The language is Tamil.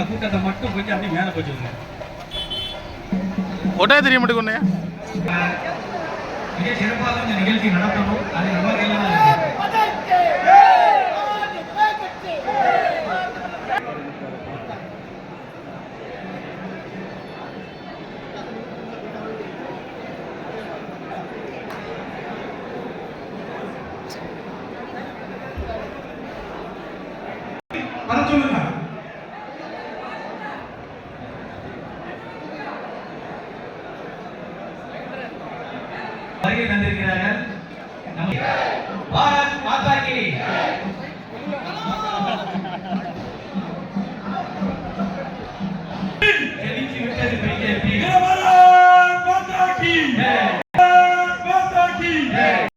கூட்டத்தை மட்டும் கொஞ்சம் அப்படி மேலே போச்சுருங்க. ஒட்டா தெரிய மாட்டேங்குண்ணே. மிக சிறப்பாக இந்த நிகழ்ச்சி நடத்தணும். அது நம்ம கையில் தான் வர சொல்லுங்க. வருகை தந்திருக்கிறார்கள். பாரத் மாதா கி ஜெயிச்சு விட்டது பிஜேபி.